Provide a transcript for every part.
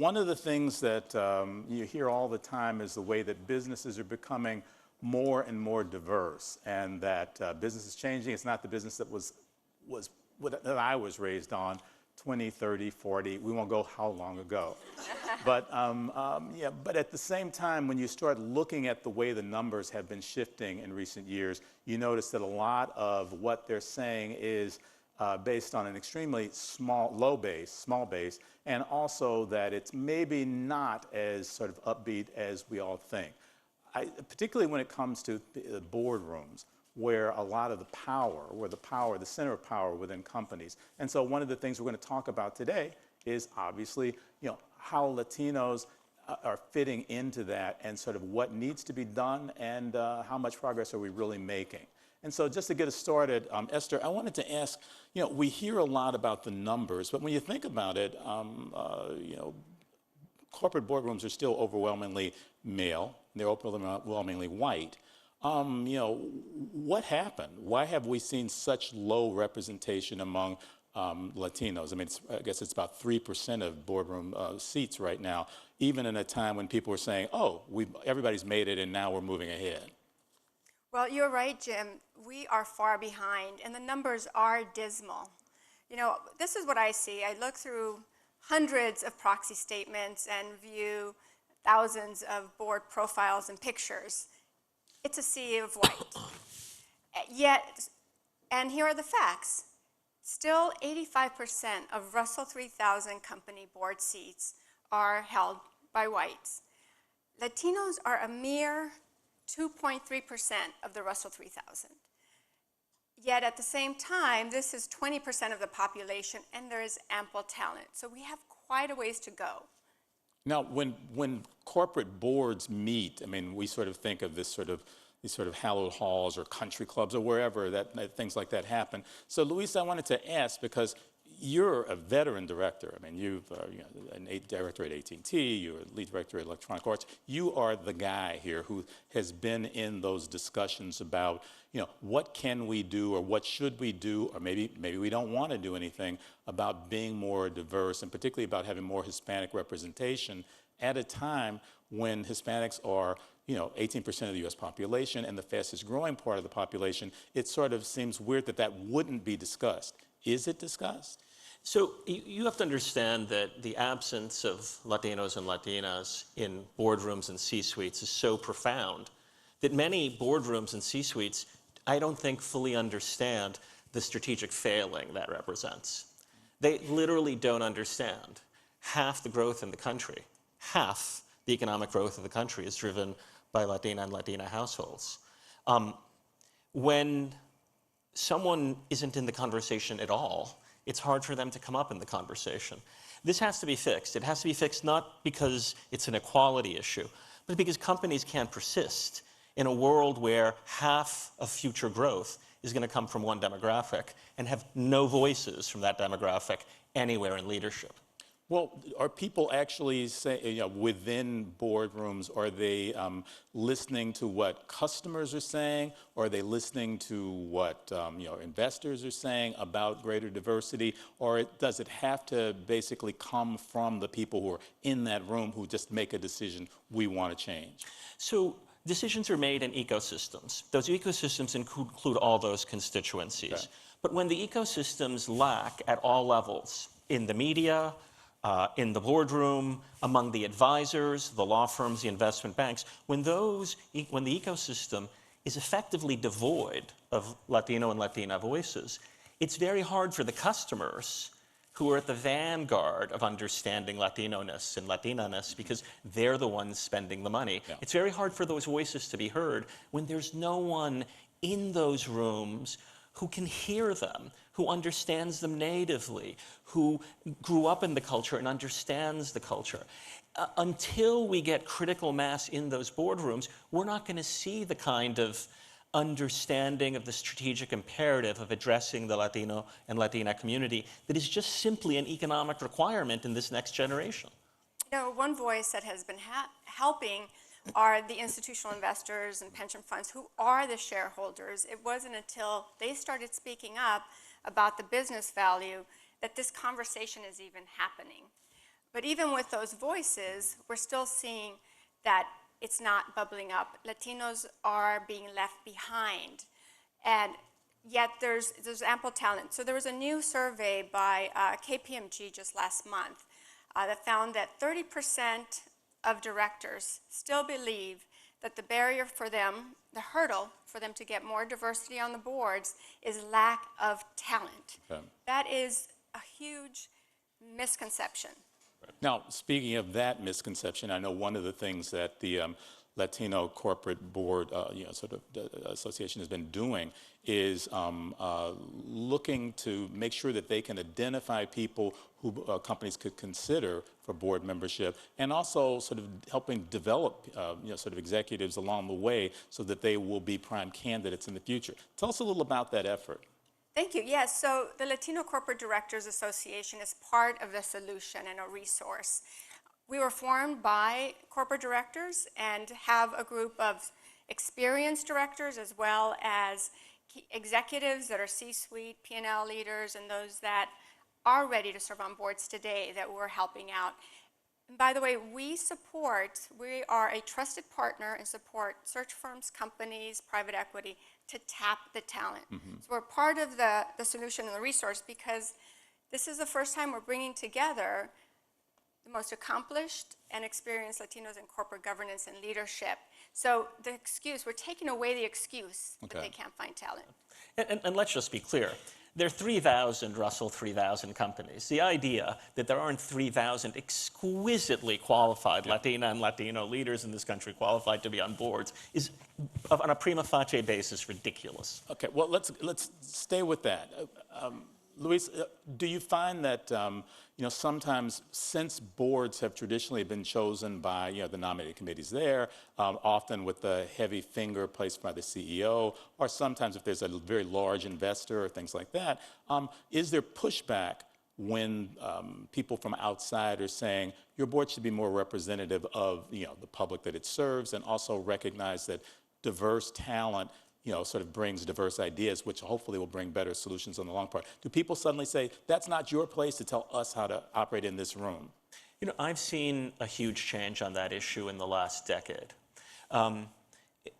one of the things that you hear all the time is the way that businesses are becoming more and more diverse, and that business is changing. It's not the business that that I was raised on 20, 30, 40, we won't go how long ago. But at the same time, when you start looking at the way the numbers have been shifting in recent years, you notice that a lot of what they're saying is based on an extremely small base, and also that it's maybe not as sort of upbeat as we all think. Particularly when it comes to boardrooms, where a lot of the center of power within companies. And so one of the things we're going to talk about today is obviously, how Latinos are fitting into that, and sort of what needs to be done, and how much progress are we really making. And so just to get us started, Esther, I wanted to ask, we hear a lot about the numbers, but when you think about it, corporate boardrooms are still overwhelmingly male, they're overwhelmingly white. What happened? Why have we seen such low representation among Latinos? I mean, I guess it's about 3% of boardroom seats right now, even in a time when people are saying, oh, everybody's made it and now we're moving ahead. Well, you're right, Jim. We are far behind, and the numbers are dismal. This is what I see. I look through hundreds of proxy statements and view thousands of board profiles and pictures. It's a sea of white. And here are the facts. Still, 85% of Russell 3000 company board seats are held by whites. Latinos are a mere 2.3% of the Russell 3000. Yet at the same time, this is 20% of the population, and there is ample talent. So we have quite a ways to go. Now, when corporate boards meet, I mean, we sort of think of these sort of hallowed halls or country clubs or wherever that things like that happen. So, Luis, I wanted to ask, because you're a veteran director. I mean, you've an director at AT&T, you're a lead director at Electronic Arts. You are the guy here who has been in those discussions about, what can we do, or what should we do, or maybe we don't want to do anything about being more diverse, and particularly about having more Hispanic representation at a time when Hispanics are 18% of the U.S. population and the fastest growing part of the population. It sort of seems weird that wouldn't be discussed. Is it discussed? So you have to understand that the absence of Latinos and Latinas in boardrooms and C-suites is so profound that many boardrooms and C-suites, I don't think, fully understand the strategic failing that represents. They literally don't understand. Half the growth in the country, half the economic growth of the country is driven by Latina and Latina households. When someone isn't in the conversation at all, it's hard for them to come up in the conversation. This has to be fixed. It has to be fixed not because it's an equality issue, but because companies can't persist in a world where half of future growth is going to come from one demographic and have no voices from that demographic anywhere in leadership. Well, are people actually within boardrooms, are they listening to what customers are saying? Or are they listening to what investors are saying about greater diversity? Or does it have to basically come from the people who are in that room who just make a decision, we want to change? So decisions are made in ecosystems. Those ecosystems include all those constituencies. Okay. But when the ecosystems lack at all levels, in the media, in the boardroom, among the advisors, the law firms, the investment banks, when the ecosystem is effectively devoid of Latino and Latina voices, it's very hard for the customers who are at the vanguard of understanding Latino-ness and Latina-ness, because they're the ones spending the money. Yeah. It's very hard for those voices to be heard when there's no one in those rooms who can hear them, who understands them natively, who grew up in the culture and understands the culture. Until we get critical mass in those boardrooms, we're not going to see the kind of understanding of the strategic imperative of addressing the Latino and Latina community that is just simply an economic requirement in this next generation. One voice that has been helping are the institutional investors and pension funds who are the shareholders. It wasn't until they started speaking up about the business value that this conversation is even happening. But even with those voices, we're still seeing that it's not bubbling up. Latinos are being left behind. And yet there's ample talent. So there was a new survey by KPMG just last month that found that 30% of directors still believe that the barrier for them, the hurdle for them to get more diversity on the boards is lack of talent. Okay. That is a huge misconception. Now, speaking of that misconception, I know one of the things that the Latino Corporate Board, Association has been doing is looking to make sure that they can identify people who companies could consider for board membership, and also sort of helping develop, sort of executives along the way so that they will be prime candidates in the future. Tell us a little about that effort. Thank you. Yes, so the Latino Corporate Directors Association is part of the solution and a resource. We were formed by corporate directors and have a group of experienced directors as well as executives that are C-suite, P&L leaders, and those that are ready to serve on boards today that we're helping out. And by the way, we are a trusted partner and support search firms, companies, private equity to tap the talent. So we're part of the solution and the resource because this is the first time we're bringing together the most accomplished and experienced Latinos in corporate governance and leadership. So we're taking away the excuse that they can't find talent. And let's just be clear. There are 3,000 Russell 3000 companies. The idea that there aren't 3,000 exquisitely qualified Latina and Latino leaders in this country qualified to be on boards is, on a prima facie basis, ridiculous. Okay, well, let's stay with that. Luis, do you find that sometimes, since boards have traditionally been chosen by the nominating committees there, often with the heavy finger placed by the CEO, or sometimes if there's a very large investor or things like that, is there pushback when people from outside are saying your board should be more representative of the public that it serves, and also recognize that diverse talent sort of brings diverse ideas, which hopefully will bring better solutions on the long part? Do people suddenly say, that's not your place to tell us how to operate in this room? I've seen a huge change on that issue in the last decade.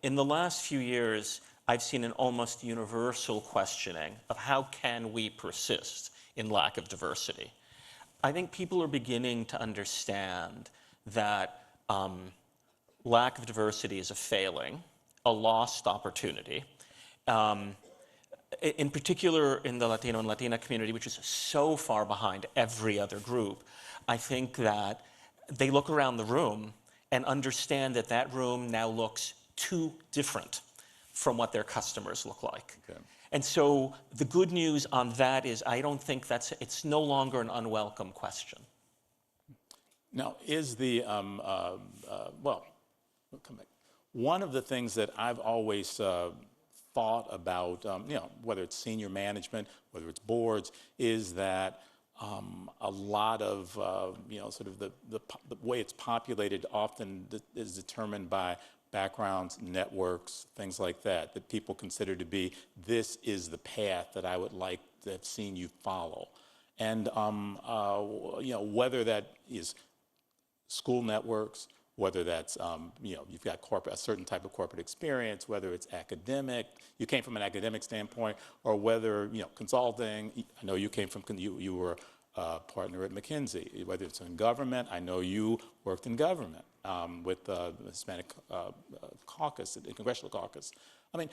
In the last few years, I've seen an almost universal questioning of how can we persist in lack of diversity. I think people are beginning to understand that lack of diversity is a failing, a lost opportunity, in particular in the Latino and Latina community, which is so far behind every other group. I think that they look around the room and understand that that room now looks too different from what their customers look like. Okay. And so the good news on that is I don't think it's no longer an unwelcome question. Now, is the, well, we'll come back. One of the things that I've always thought about, whether it's senior management, whether it's boards, is that a lot of, sort of the way it's populated often is determined by backgrounds, networks, things like that, that people consider to be, this is the path that I would like to have seen you follow. And, whether that is school networks, whether that's, you've got a certain type of corporate experience, whether it's academic, you came from an academic standpoint, or whether, consulting. I know you came from, you were a partner at McKinsey. Whether it's in government, I know you worked in government with the Hispanic caucus, the Congressional caucus. I mean,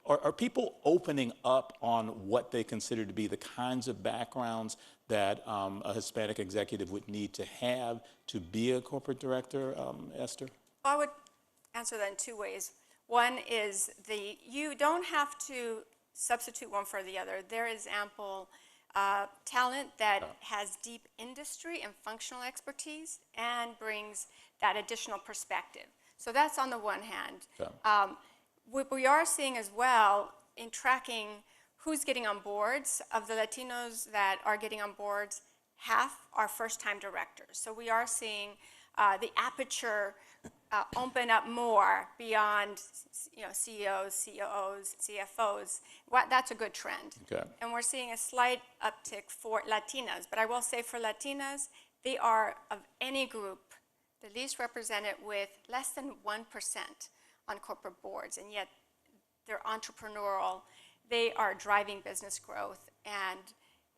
are people opening up on what they consider to be the kinds of backgrounds that a Hispanic executive would need to have to be a corporate director, Esther? Well, I would answer that in two ways. One is you don't have to substitute one for the other. There is ample talent that has deep industry and functional expertise and brings that additional perspective. So that's on the one hand. What we are seeing as well in tracking who's getting on boards, of the Latinos that are getting on boards, half are first-time directors. So we are seeing the aperture open up more beyond CEOs, COOs, CFOs. That's a good trend. Okay. And we're seeing a slight uptick for Latinas. But I will say for Latinas, They are, of any group, the least represented with less than 1% on corporate boards, and yet they're entrepreneurial. They are driving business growth, and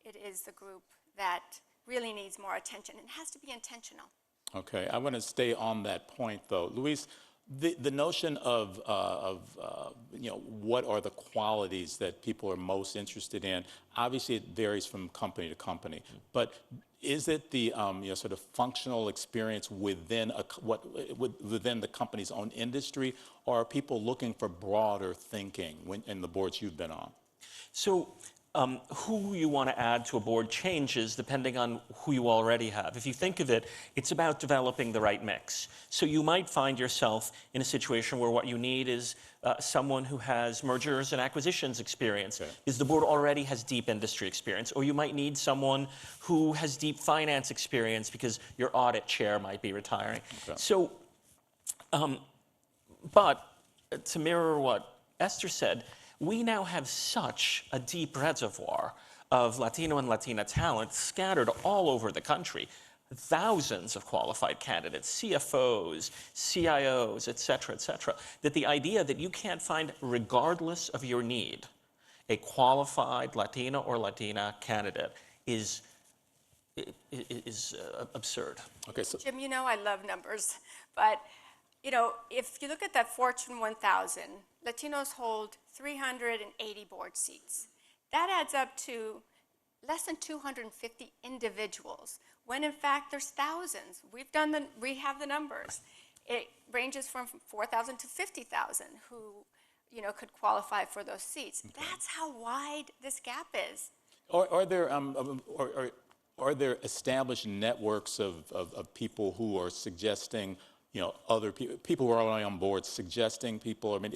it is the group that really needs more attention. It has to be intentional. Okay, I want to stay on that point, though. Luis, the notion of what are the qualities that people are most interested in, obviously it varies from company to company, but is it the sort of functional experience within within the company's own industry, or are people looking for broader thinking in the boards you've been on? So who you want to add to a board changes depending on who you already have. If you think of it, it's about developing the right mix. So you might find yourself in a situation where what you need is someone who has mergers and acquisitions experience, because the board already has deep industry experience. Or you might need someone who has deep finance experience because your audit chair might be retiring. Okay. So, but to mirror what Esther said, we now have such a deep reservoir of Latino and Latina talent scattered all over the country. Thousands of qualified candidates, CFOs, CIOs, et cetera, that the idea that you can't find, regardless of your need, a qualified Latino or Latina candidate is absurd. Okay, so Jim, you know I love numbers, but if you look at that Fortune 1000, Latinos hold 380 board seats. That adds up to less than 250 individuals, when in fact there's thousands. We have the numbers. It ranges from 4,000 to 50,000 who could qualify for those seats. Okay. That's how wide this gap is. Are there established networks of people who are suggesting, other people who are already on board suggesting people? I mean,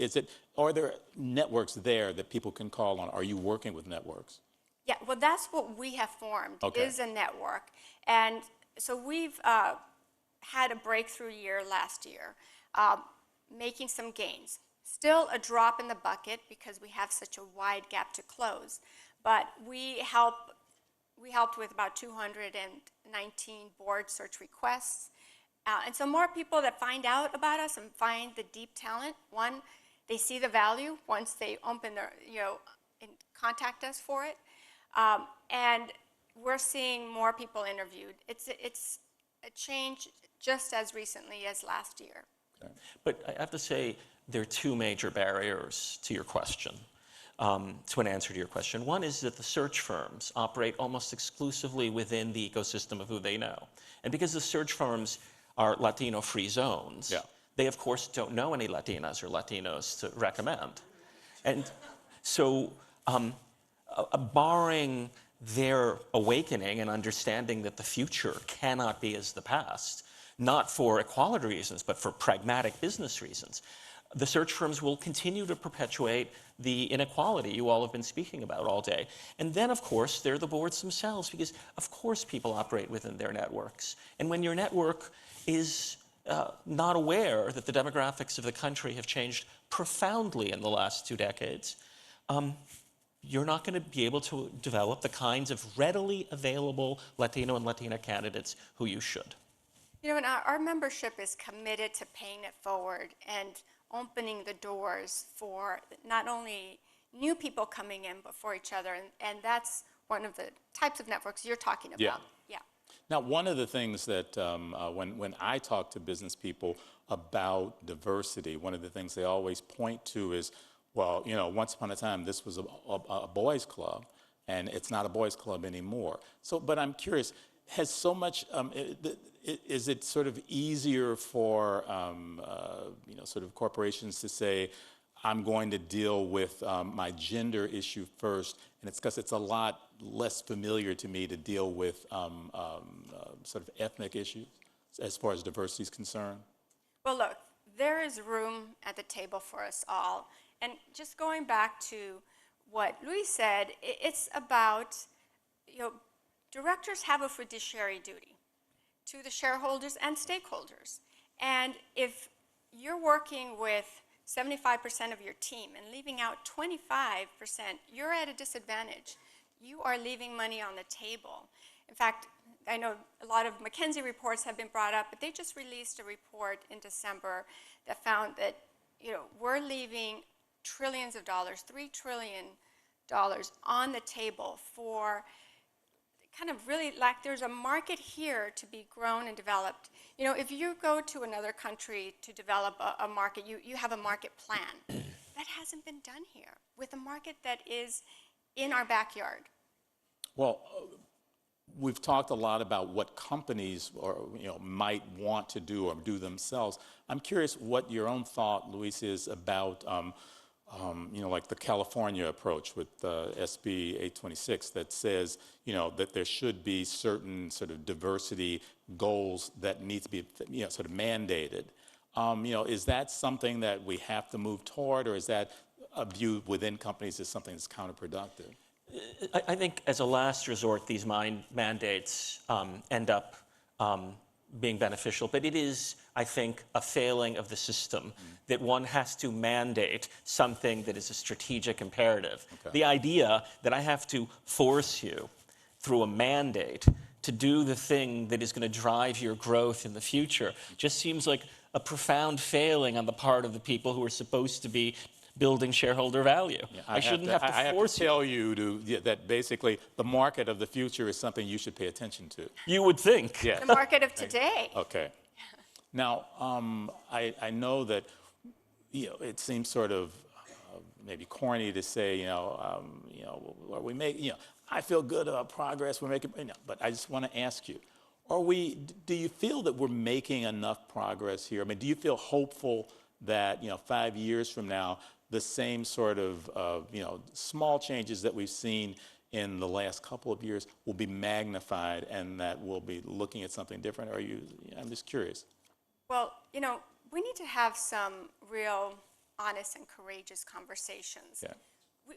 are there networks there that people can call on? Are you working with networks? Yeah, well, that's what we have formed, is a network. And so we've had a breakthrough year last year, making some gains. Still a drop in the bucket because we have such a wide gap to close. But we helped with about 219 board search requests. And so more people that find out about us and find the deep talent, one, they see the value once they open their, and contact us for it. And we're seeing more people interviewed. It's a change just as recently as last year. Okay. But I have to say, there are two major barriers to your question, to an answer to your question. One is that the search firms operate almost exclusively within the ecosystem of who they know. And because the search firms are Latino-free zones, they, of course, don't know any Latinas or Latinos to recommend. And so, barring their awakening and understanding that the future cannot be as the past, not for equality reasons, but for pragmatic business reasons, the search firms will continue to perpetuate the inequality you all have been speaking about all day. And then, of course, they're the boards themselves, because, of course, people operate within their networks. And when your network is not aware that the demographics of the country have changed profoundly in the last 2 decades, you're not going to be able to develop the kinds of readily available Latino and Latina candidates who you should. And our membership is committed to paying it forward and opening the doors for not only new people coming in, but for each other. And that's one of the types of networks you're talking about. Yeah. Now, one of the things that when I talk to business people about diversity, one of the things they always point to is, well, once upon a time, this was a boys' club, and it's not a boys' club anymore. So, but I'm curious, has so much, is it sort of easier for, sort of corporations to say, I'm going to deal with my gender issue first, and it's because it's a lot less familiar to me to deal with sort of ethnic issues as far as diversity is concerned? Well, look, there is room at the table for us all. And just going back to what Luis said, it's about, directors have a fiduciary duty to the shareholders and stakeholders. And if you're working with 75% of your team and leaving out 25%, you're at a disadvantage. You are leaving money on the table. In fact, I know a lot of McKinsey reports have been brought up, but they just released a report in December that found that, we're leaving trillions of dollars, $3 trillion on the table for kind of really there's a market here to be grown and developed. If you go to another country to develop a market, you have a market plan. That hasn't been done here with a market that is in our backyard. Well, we've talked a lot about what companies might want to do or do themselves. I'm curious what your own thought, Luis, is about like the California approach with SB 826 that says, that there should be certain sort of diversity goals that need to be, sort of mandated. Is that something that we have to move toward, or is that a view within companies as something that's counterproductive? I think as a last resort, these mandates end up being beneficial, but it is, I think, a failing of the system that one has to mandate something that is a strategic imperative. Okay. The idea that I have to force you through a mandate to do the thing that is going to drive your growth in the future just seems like a profound failing on the part of the people who are supposed to be building shareholder value. Yeah, I shouldn't have to force you. I have to tell you that basically the market of the future is something you should pay attention to. You would think. Yes. The market of today. Okay. Now, I know that it seems sort of maybe corny to say, we make, I feel good about progress we're making, but I just want to ask you, do you feel that we're making enough progress here? I mean, do you feel hopeful that 5 years from now, the same sort of small changes that we've seen in the last couple of years will be magnified, and that we'll be looking at something different? I'm just curious. Well, we need to have some real honest and courageous conversations. Yeah.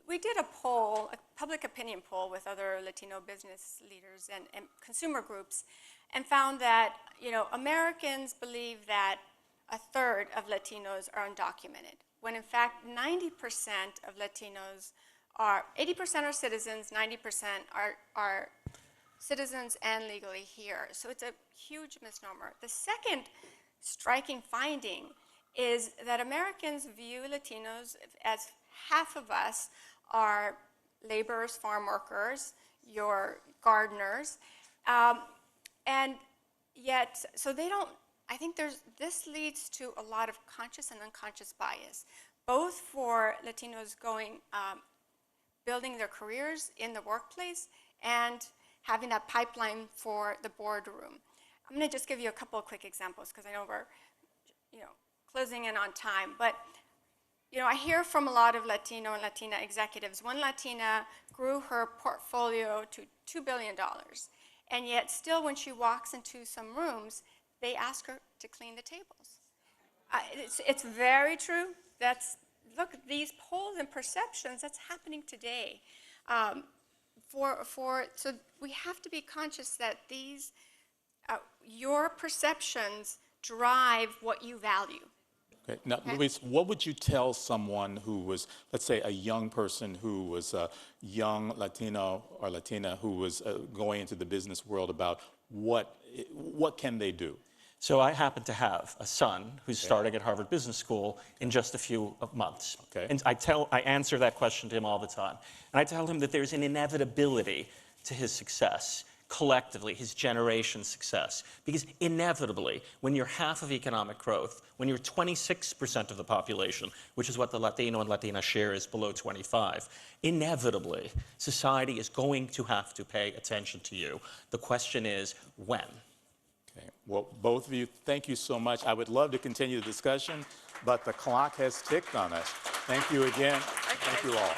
We did a poll, a public opinion poll with other Latino business leaders and consumer groups, and found that, Americans believe that a third of Latinos are undocumented, when in fact 90% of Latinos 80% are citizens, 90% are citizens and legally here. So it's a huge misnomer. The second striking finding is that Americans view Latinos as half of us are laborers, farm workers, your gardeners, and yet, so they don't, I think this leads to a lot of conscious and unconscious bias, both for Latinos building their careers in the workplace and having that pipeline for the boardroom. I'm going to just give you a couple of quick examples because I know we're, closing in on time. But, I hear from a lot of Latino and Latina executives. One Latina grew her portfolio to $2 billion, and yet still when she walks into some rooms, they ask her to clean the tables. It's very true. Look, these polls and perceptions, that's happening today. So we have to be conscious that your perceptions drive what you value. Okay. Now, okay. Luis, what would you tell someone who was, let's say, a young person who was a young Latino or Latina who was going into the business world about what can they do? So I happen to have a son who's starting at Harvard Business School in just a few months. Okay. And I answer that question to him all the time. And I tell him that there's an inevitability to his success, collectively, his generation's success. Because inevitably, when you're half of economic growth, when you're 26% of the population, which is what the Latino and Latina share is below 25, inevitably, society is going to have to pay attention to you. The question is, when? Okay. Well, both of you, thank you so much. I would love to continue the discussion, but the clock has ticked on us. Thank you again. Thank you all.